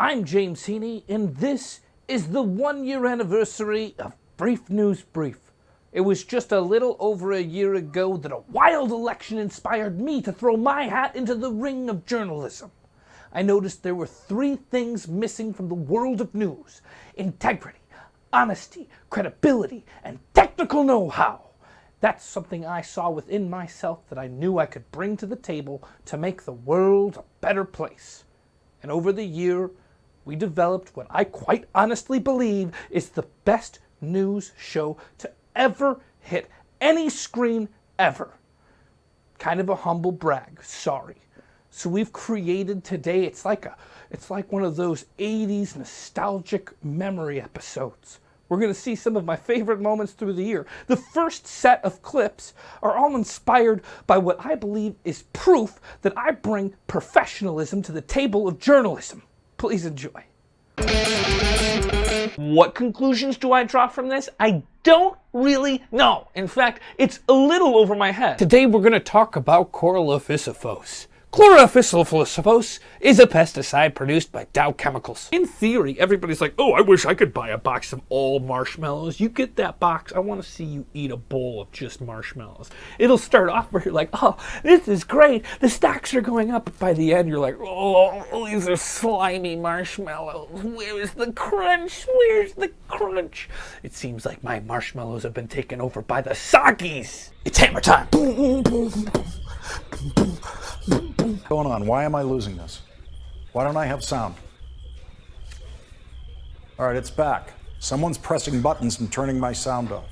I'm James Heaney, and this is the 1-year anniversary of Brief News Brief. It was just a little over a year ago that a wild election inspired me to throw my hat into the ring of journalism. I noticed there were 3 things missing from the world of news: integrity, honesty, credibility, and technical know-how. That's something I saw within myself that I knew I could bring to the table to make the world a better place. And over the year, we developed what I quite honestly believe is the best news show to ever hit any screen ever. Kind of a humble brag, sorry. So we've created today, it's like one of those 80s nostalgic memory episodes. We're going to see some of my favorite moments through the year. The first set of clips are all inspired by what I believe is proof that I bring professionalism to the table of journalism. Please enjoy. What conclusions do I draw from this? I don't really know. In fact, it's a little over my head. Today we're going to talk about chlorophysophos. Chlorophysophos is a pesticide produced by Dow Chemicals. In theory, everybody's like, oh, I wish I could buy a box of all marshmallows. You get that box, I want to see you eat a bowl of just marshmallows. It'll start off where you're like, oh, this is great. The stocks are going up. But by the end, you're like, oh, these are slimy marshmallows. Where is the crunch? Where's the crunch? It seems like my marshmallows have been taken over by the soggies. It's hammer time. What's going on? Why am I losing this? Why don't I have sound? All right, it's back. Someone's pressing buttons and turning my sound off.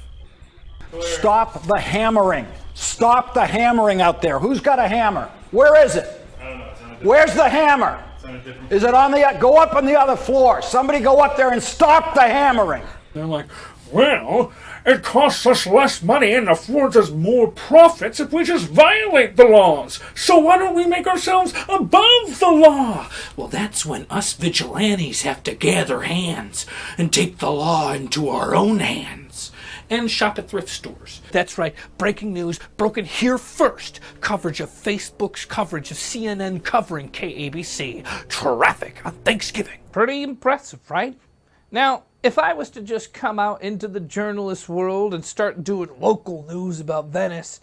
Stop the hammering. Stop the hammering out there. Who's got a hammer? Where is it? I don't know. It's on a Where's the hammer? It's on a different Is it on the, go up on the other floor. Somebody go up there and stop the hammering. They're like, well, it costs us less money and affords us more profits if we just violate the laws. So why don't we make ourselves above the law? Well, that's when us vigilantes have to gather hands and take the law into our own hands and shop at thrift stores. That's right, breaking news, broken here first. Coverage of Facebook's coverage of CNN covering KABC. Traffic on Thanksgiving. Pretty impressive, right? Now, if I was to just come out into the journalist world and start doing local news about Venice,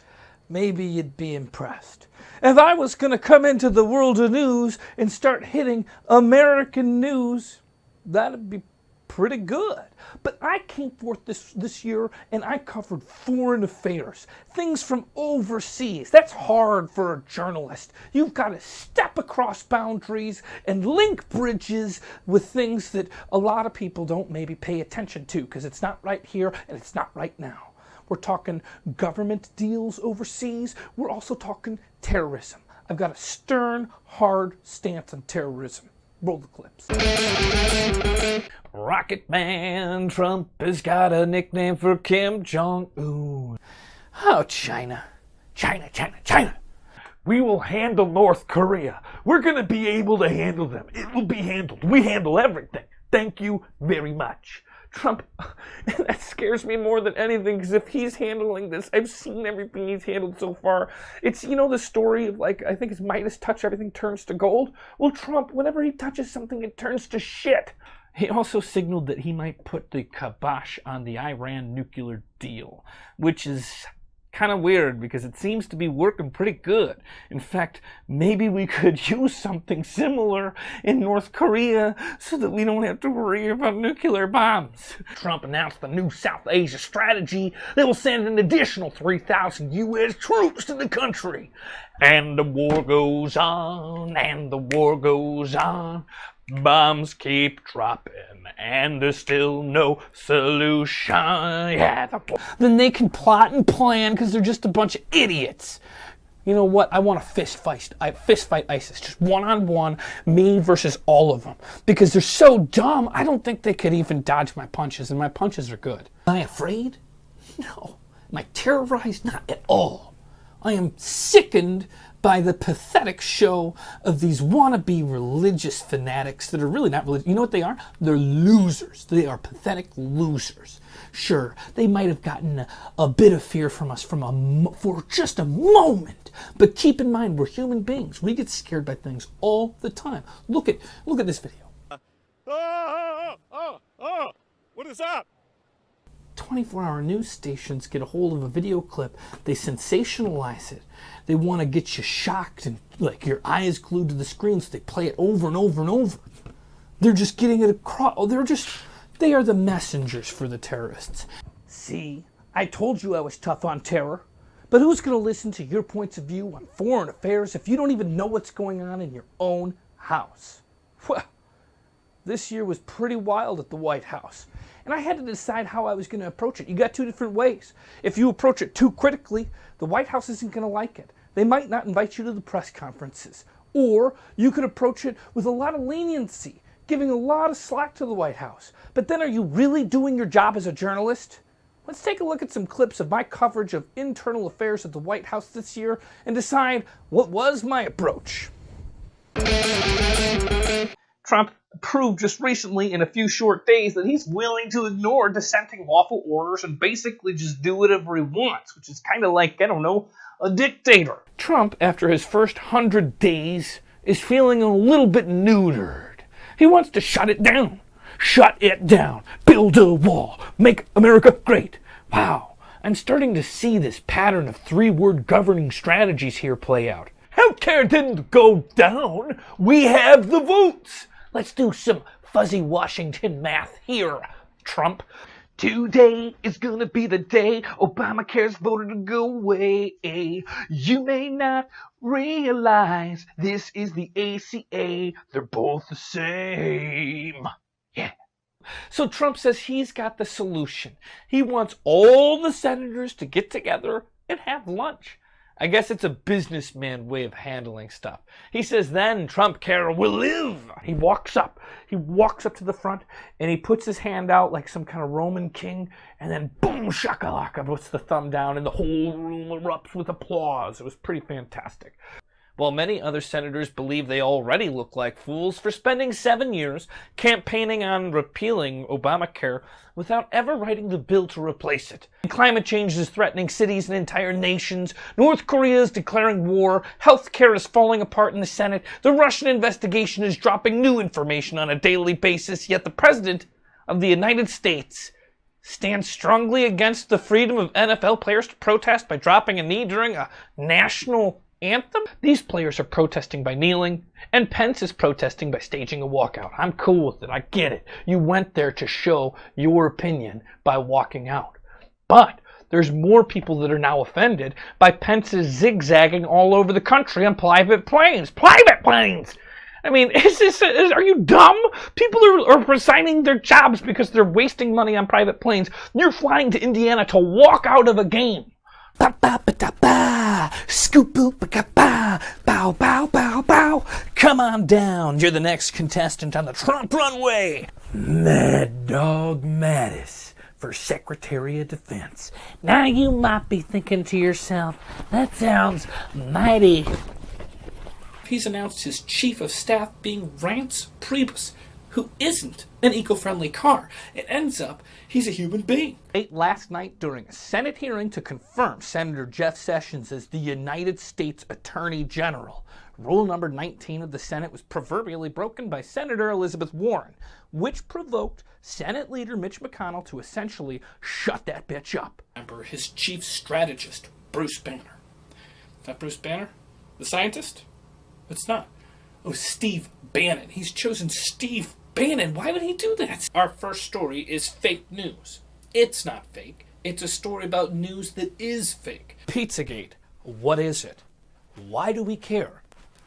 maybe you'd be impressed. If I was going to come into the world of news and start hitting American news, that'd be pretty good. But I came forth this year and I covered foreign affairs, things from overseas. That's hard for a journalist. You've got to step across boundaries and link bridges with things that a lot of people don't maybe pay attention to because it's not right here and it's not right now. We're talking government deals overseas. We're also talking terrorism. I've got a stern, hard stance on terrorism. Roll the clips. Rocket Man, Trump has got a nickname for Kim Jong-un. Oh, China. China, China, China. We will handle North Korea. We're going to be able to handle them. It will be handled. We handle everything. Thank you very much. Trump, that scares me more than anything because if he's handling this, I've seen everything he's handled so far. It's, you know, the story of like, I think it's Midas touch, everything turns to gold. Well, Trump, whenever he touches something, it turns to shit. He also signaled that he might put the kibosh on the Iran nuclear deal, which is kind of weird because it seems to be working pretty good. In fact, maybe we could use something similar in North Korea so that we don't have to worry about nuclear bombs. Trump announced the new South Asia strategy that will send an additional 3,000 U.S. troops to the country. And the war goes on, and the war goes on. Bombs keep dropping, and there's still no solution. Yeah, then they can plot and plan because they're just a bunch of idiots. You know what? I want to fist fight ISIS, just one-on-one, me versus all of them. Because they're so dumb, I don't think they could even dodge my punches, and my punches are good. Am I afraid? No. Am I terrorized? Not at all. I am sickened by the pathetic show of these wannabe religious fanatics that are really not religious. You know what they are? They're losers. They are pathetic losers. Sure, they might have gotten a bit of fear from us for just a moment, but keep in mind, we're human beings. We get scared by things all the time. Look at this video. What is up? 24-hour news stations get a hold of a video clip, they sensationalize it. They want to get you shocked and like your eyes glued to the screen, so they play it over and over and over. They're just getting it across. Oh, they are the messengers for the terrorists. See, I told you I was tough on terror. But who's going to listen to your points of view on foreign affairs if you don't even know what's going on in your own house? Well, this year was pretty wild at the White House. And I had to decide how I was going to approach it. You got two different ways. If you approach it too critically, the White House isn't going to like it. They might not invite you to the press conferences. Or you could approach it with a lot of leniency, giving a lot of slack to the White House. But then are you really doing your job as a journalist? Let's take a look at some clips of my coverage of internal affairs at the White House this year and decide what was my approach. Trump proved just recently in a few short days that he's willing to ignore dissenting lawful orders and basically just do whatever he wants, which is kind of like, I don't know, a dictator. Trump, after his first 100 days, is feeling a little bit neutered. He wants to shut it down. Shut it down. Build a wall. Make America great. Wow. I'm starting to see this pattern of three-word governing strategies here play out. Healthcare didn't go down. We have the votes. Let's do some fuzzy Washington math here, Trump. Today is gonna be the day Obamacare's voted to go away. You may not realize this is the ACA. They're both the same. Yeah. So Trump says he's got the solution. He wants all the senators to get together and have lunch. I guess it's a businessman way of handling stuff. He says then Trump care will live. He walks up to the front and he puts his hand out like some kind of Roman king, and then boom shakalaka puts the thumb down and the whole room erupts with applause. It was pretty fantastic. While many other senators believe they already look like fools for spending 7 years campaigning on repealing Obamacare without ever writing the bill to replace it. Climate change is threatening cities and entire nations. North Korea is declaring war. Healthcare is falling apart in the Senate. The Russian investigation is dropping new information on a daily basis. Yet the President of the United States stands strongly against the freedom of NFL players to protest by dropping a knee during a national anthem? These players are protesting by kneeling, and Pence is protesting by staging a walkout. I'm cool with it. I get it. You went there to show your opinion by walking out. But there's more people that are now offended by Pence's zigzagging all over the country on private planes. Private planes! I mean, are you dumb? People are resigning their jobs because they're wasting money on private planes. You're flying to Indiana to walk out of a game. Ba ba ba da ba, scoop boop ba ga ba, bow bow bow bow. Come on down, you're the next contestant on the Trump runway. Mad Dog Mattis for Secretary of Defense. Now you might be thinking to yourself, that sounds mighty. He's announced his chief of staff being Rance Priebus, who isn't an eco-friendly car. It ends up he's a human being. Last night during a Senate hearing to confirm Senator Jeff Sessions as the United States Attorney General. Rule number 19 of the Senate was proverbially broken by Senator Elizabeth Warren, which provoked Senate Leader Mitch McConnell to essentially shut that bitch up. Remember his chief strategist, Bruce Banner. Is that Bruce Banner? The scientist? It's not. Oh, Steve Bannon. He's chosen Steve Bannon. Why would he do that? Our first story is fake news. It's not fake. It's a story about news that is fake. Pizzagate. What is it? Why do we care?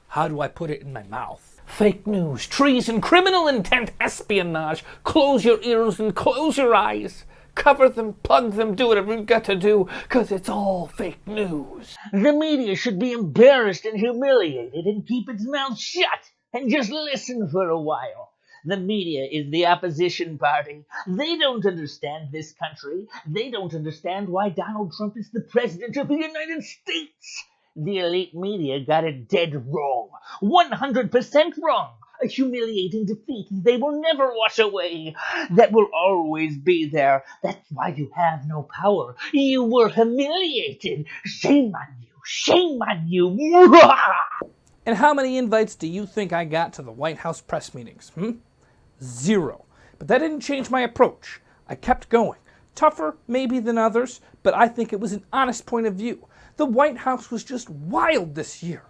How do I put it in my mouth? Fake news, treason, criminal intent, espionage. Close your ears and close your eyes. Cover them, plug them, do whatever you've got to do, because it's all fake news. The media should be embarrassed and humiliated and keep its mouth shut and just listen for a while. The media is the opposition party. They don't understand this country. They don't understand why Donald Trump is the president of the United States. The elite media got it dead wrong. 100% wrong. A humiliating defeat they will never wash away. That will always be there. That's why you have no power. You were humiliated. Shame on you. Shame on you. And how many invites do you think I got to the White House press meetings? 0. But that didn't change my approach. I kept going. Tougher, maybe, than others, but I think it was an honest point of view. The White House was just wild this year,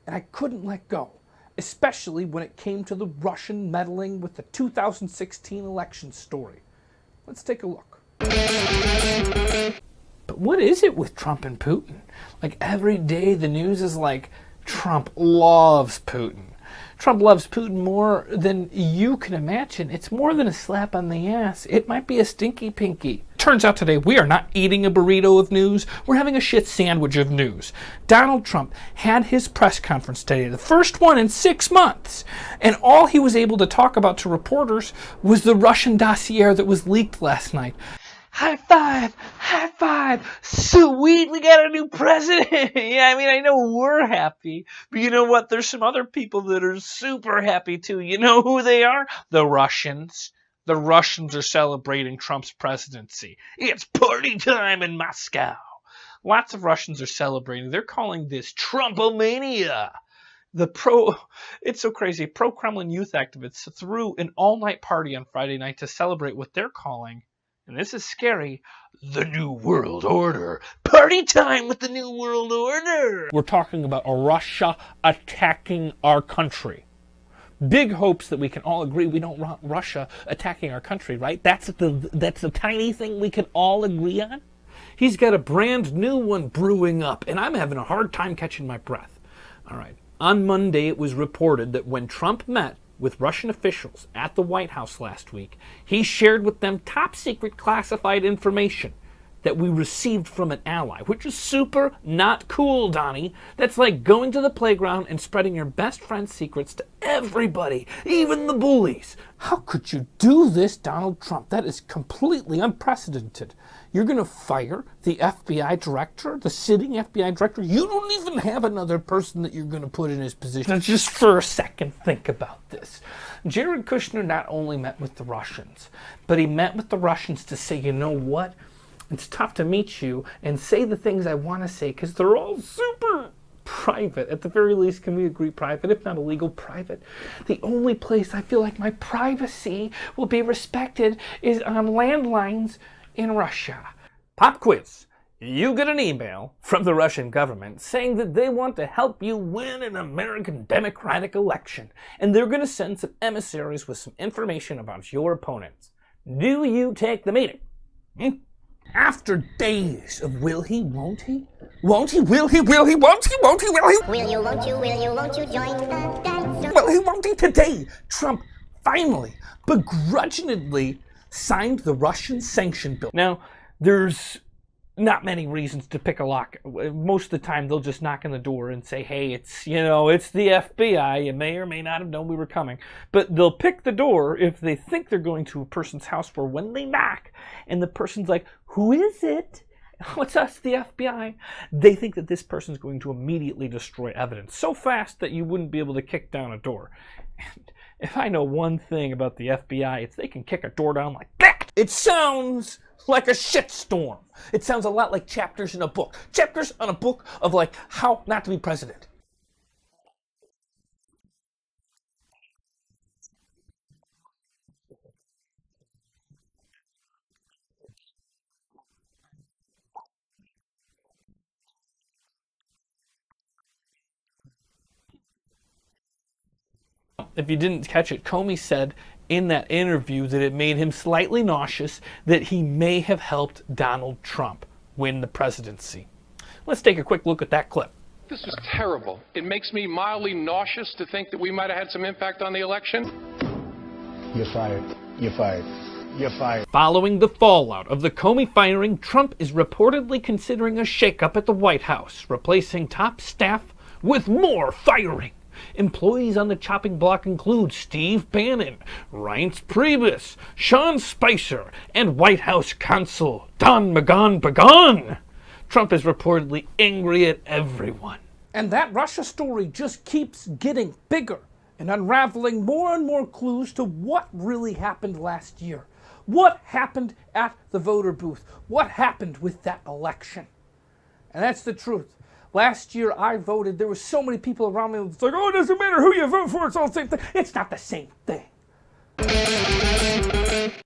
and I couldn't let go, especially when it came to the Russian meddling with the 2016 election story. Let's take a look. But what is it with Trump and Putin? Like every day the news is like, Trump loves Putin. Trump loves Putin more than you can imagine. It's more than a slap on the ass. It might be a stinky pinky. Turns out today we are not eating a burrito of news. We're having a shit sandwich of news. Donald Trump had his press conference today, the first one in 6 months. And all he was able to talk about to reporters was the Russian dossier that was leaked last night. High five! High five! Sweet, we got a new president! Yeah, I mean, I know we're happy, but you know what? There's some other people that are super happy too. You know who they are? The Russians. The Russians are celebrating Trump's presidency. It's party time in Moscow. Lots of Russians are celebrating. They're calling this Trumpomania. It's so crazy. Pro-Kremlin youth activists threw an all-night party on Friday night to celebrate what they're calling, and this is scary, the New World Order. Party time with the New World Order! We're talking about Russia attacking our country. Big hopes that we can all agree we don't want Russia attacking our country, right? That's the tiny thing we can all agree on. He's got a brand new one brewing up, and I'm having a hard time catching my breath. All right. On Monday, it was reported that when Trump met with Russian officials at the White House last week, he shared with them top secret classified information that we received from an ally, which is super not cool, Donnie. That's like going to the playground and spreading your best friend's secrets to everybody, even the bullies. How could you do this, Donald Trump? That is completely unprecedented. You're going to fire the FBI director, the sitting FBI director? You don't even have another person that you're going to put in his position. Now, just for a second, think about this. Jared Kushner not only met with the Russians, but he met with the Russians to say, you know what? It's tough to meet you and say the things I want to say because they're all super private. At the very least, can we agree private, if not illegal, private? The only place I feel like my privacy will be respected is on landlines in Russia. Pop quiz. You get an email from the Russian government saying that they want to help you win an American democratic election, and they're going to send some emissaries with some information about your opponents. Do you take the meeting? After days of will he, won't he? Won't he, will he, won't he, won't he? Will you, won't you join the dance? Will he, won't he? Today, Trump finally, begrudgingly signed the Russian sanction bill. Now, there's not many reasons to pick a lock. Most of the time, they'll just knock on the door and say, hey, it's the FBI. You may or may not have known we were coming. But they'll pick the door if they think they're going to a person's house, where when they knock and the person's like, who is it? Oh, it's us, the FBI. They think that this person's going to immediately destroy evidence so fast that you wouldn't be able to kick down a door. And if I know one thing about the FBI, it's they can kick a door down like that. It sounds like a shitstorm. It sounds a lot like chapters in a book. Chapters on a book of like how not to be president. If you didn't catch it, Comey said in that interview that it made him slightly nauseous that he may have helped Donald Trump win the presidency. Let's take a quick look at that clip. This is terrible. It makes me mildly nauseous to think that we might have had some impact on the election. You're fired. You're fired. You're fired. Following the fallout of the Comey firing, Trump is reportedly considering a shakeup at the White House, replacing top staff with more firing. Employees on the chopping block include Steve Bannon, Reince Priebus, Sean Spicer, and White House counsel Don McGahn. Trump is reportedly angry at everyone. And that Russia story just keeps getting bigger and unraveling more and more clues to what really happened last year. What happened at the voter booth? What happened with that election? And that's the truth. Last year I voted. There were so many people around me. It's like, oh, it doesn't matter who you vote for. It's all the same thing. It's not the same thing.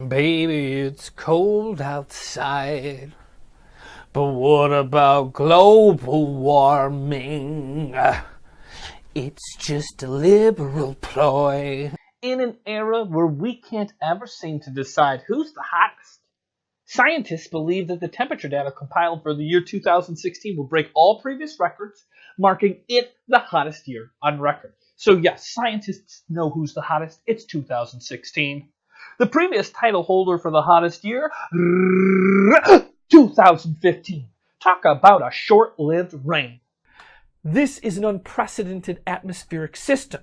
Baby, it's cold outside, but what about global warming? It's just a liberal ploy. In an era where we can't ever seem to decide who's the hottest, scientists believe that the temperature data compiled for the year 2016 will break all previous records, marking it the hottest year on record. So yes, scientists know who's the hottest. It's 2016. The previous title holder for the hottest year, 2015. Talk about a short-lived reign. This is an unprecedented atmospheric system.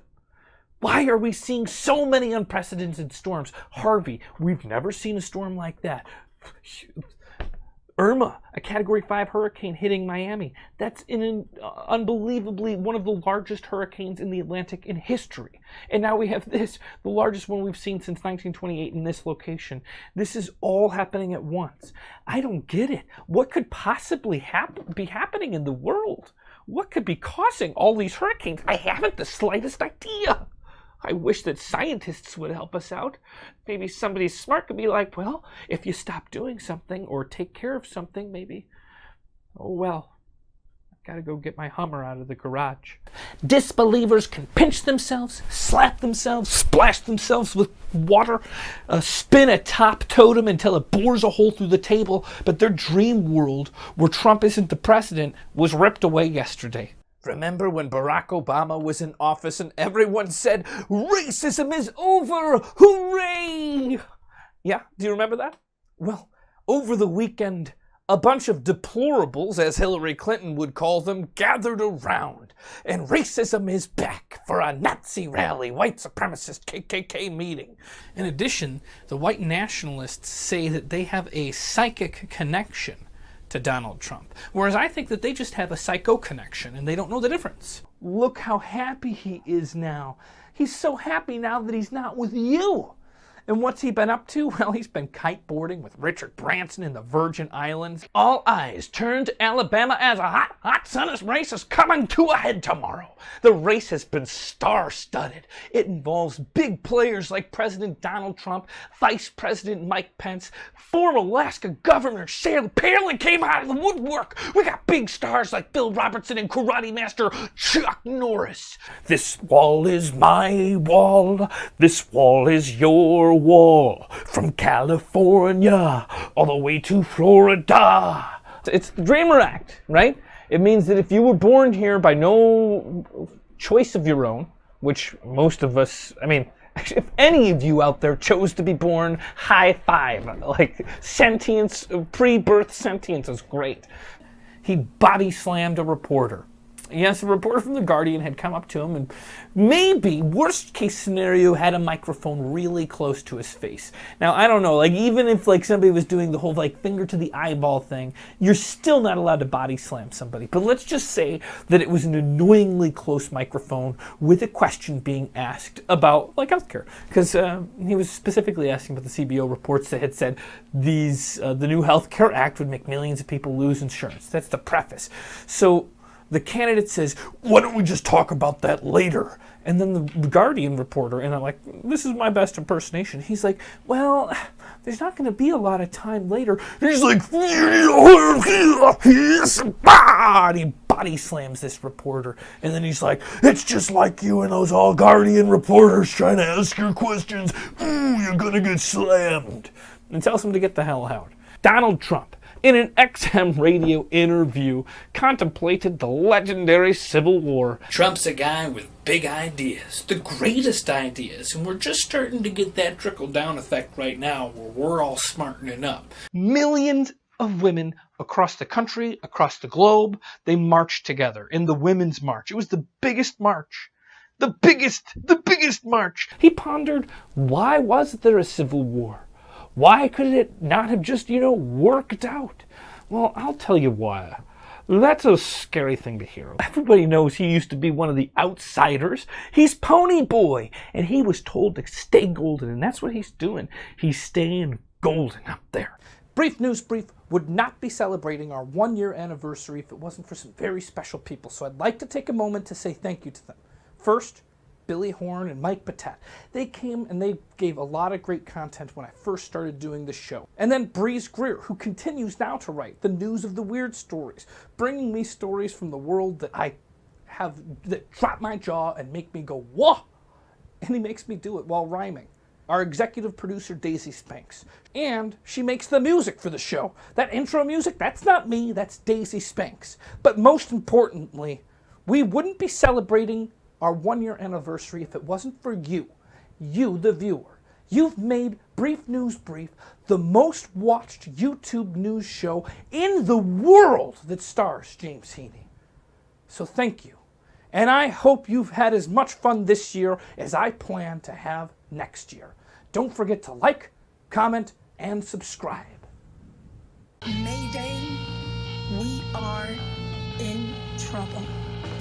Why are we seeing so many unprecedented storms? Harvey, we've never seen a storm like that. Irma, a Category 5 hurricane hitting Miami. That's unbelievably one of the largest hurricanes in the Atlantic in history. And now we have this, the largest one we've seen since 1928 in this location. This is all happening at once. I don't get it. What could possibly be happening in the world? What could be causing all these hurricanes? I haven't the slightest idea. I wish that scientists would help us out. Maybe somebody smart could be like, well, if you stop doing something or take care of something, maybe, oh well, I've got to go get my Hummer out of the garage. Disbelievers can pinch themselves, slap themselves, splash themselves with water, spin a top totem until it bores a hole through the table, but their dream world, where Trump isn't the president, was ripped away yesterday. Remember when Barack Obama was in office and everyone said, racism is over, hooray! Yeah, do you remember that? Well, over the weekend, a bunch of deplorables, as Hillary Clinton would call them, gathered around. And racism is back for a Nazi rally, white supremacist KKK meeting. In addition, the white nationalists say that they have a psychic connection to Donald Trump, whereas I think that they just have a psycho connection and they don't know the difference. Look how happy he is now. He's so happy now that he's not with you. And what's he been up to? Well, he's been kiteboarding with Richard Branson in the Virgin Islands. All eyes turn to Alabama as a hot Senate race is coming to a head tomorrow. The race has been star-studded. It involves big players like President Donald Trump, Vice President Mike Pence, former Alaska Governor Sarah Palin came out of the woodwork. We got big stars like Bill Robertson and karate master Chuck Norris. This wall is my wall. This wall is your wall, from California all the way to Florida. It's the Dreamer Act, right? It means that if you were born here by no choice of your own, which most of us, I mean, if any of you out there chose to be born, high five. Like, sentience, pre-birth sentience is great. He body slammed a reporter. Yes, a reporter from The Guardian had come up to him and maybe, worst case scenario, had a microphone really close to his face. Now, I don't know, like, even if, like, somebody was doing the whole, like, finger to the eyeball thing, you're still not allowed to body slam somebody. But let's just say that it was an annoyingly close microphone with a question being asked about, like, healthcare. Because he was specifically asking about the CBO reports that had said the new Healthcare Act would make millions of people lose insurance. That's the preface. So the candidate says, why don't we just talk about that later? And then the Guardian reporter, and I'm like, this is my best impersonation. He's like, well, there's not going to be a lot of time later. He's like, and he body slams this reporter. And then he's like, it's just like you and those all Guardian reporters trying to ask your questions. Ooh, you're going to get slammed. And tells him to get the hell out. Donald Trump, in an XM radio interview, contemplated the legendary Civil War. Trump's a guy with big ideas, the greatest ideas, and we're just starting to get that trickle-down effect right now where we're all smartening up. Millions of women across the country, across the globe, they marched together in the Women's March. It was the biggest march. The biggest march. He pondered, why was there a civil war? Why could it not have just, worked out? Well, I'll tell you why. That's a scary thing to hear. Everybody knows he used to be one of the outsiders. He's Pony Boy, and he was told to stay golden, and that's what he's doing. He's staying golden up there. Brief News Brief would not be celebrating our 1-year anniversary if it wasn't for some very special people, so I'd like to take a moment to say thank you to them. First, Billy Horn and Mike Patet. They came and they gave a lot of great content when I first started doing the show. And then Breeze Greer, who continues now to write the news of the weird stories, bringing me stories from the world that that drop my jaw and make me go, whoa! And he makes me do it while rhyming. Our executive producer, Daisy Spanks. And she makes the music for the show. That intro music, that's not me, that's Daisy Spanks. But most importantly, we wouldn't be celebrating our 1-year anniversary if it wasn't for you, the viewer. You've made Brief News Brief the most watched YouTube news show in the world that stars James Heaney. So thank you. And I hope you've had as much fun this year as I plan to have next year. Don't forget to like, comment, and subscribe. Mayday, we are in trouble.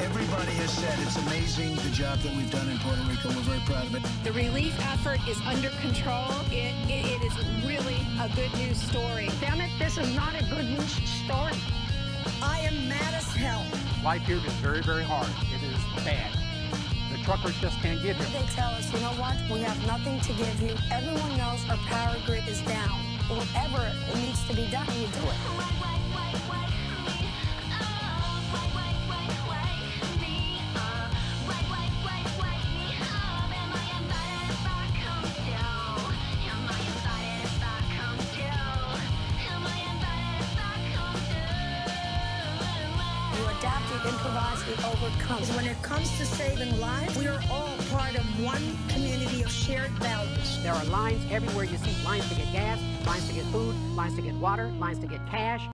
Everybody has said it's amazing the job that we've done in Puerto Rico. We're very proud of it. The relief effort is under control. It is really a good news story. Damn it, this is not a good news story. I am mad as hell. Life here is very, very hard. It is bad. The truckers just can't get here. They tell us, you know what? We have nothing to give you. Everyone knows our power grid is down. Whatever it needs to be done, you do it. Improvise, we overcome. When it comes to saving lives, we are all part of one community of shared values. There are lines everywhere you see lines to get gas, lines to get food, lines to get water, lines to get cash.